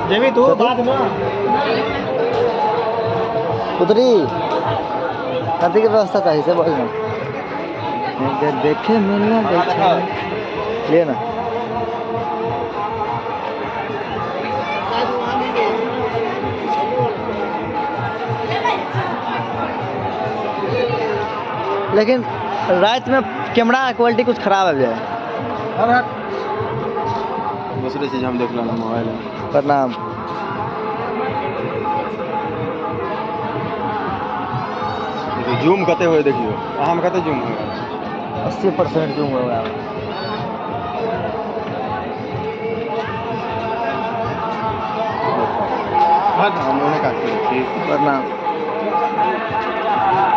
जेबी तू बाद में उतरी कथी के व्यवस्था चाहिए से बोल ना देखे मिलना देखे ले ना लेकिन रात में कैमरा क्वालिटी कुछ खराब है जाए। दूसरी चीज हम देख लेना मोबाइल में। प्रणाम। जूम कते हुए देखियो अहाँ में कते जूम हुए 80% जूम हो गया। हम उन्हें काटते हैं। प्रणाम।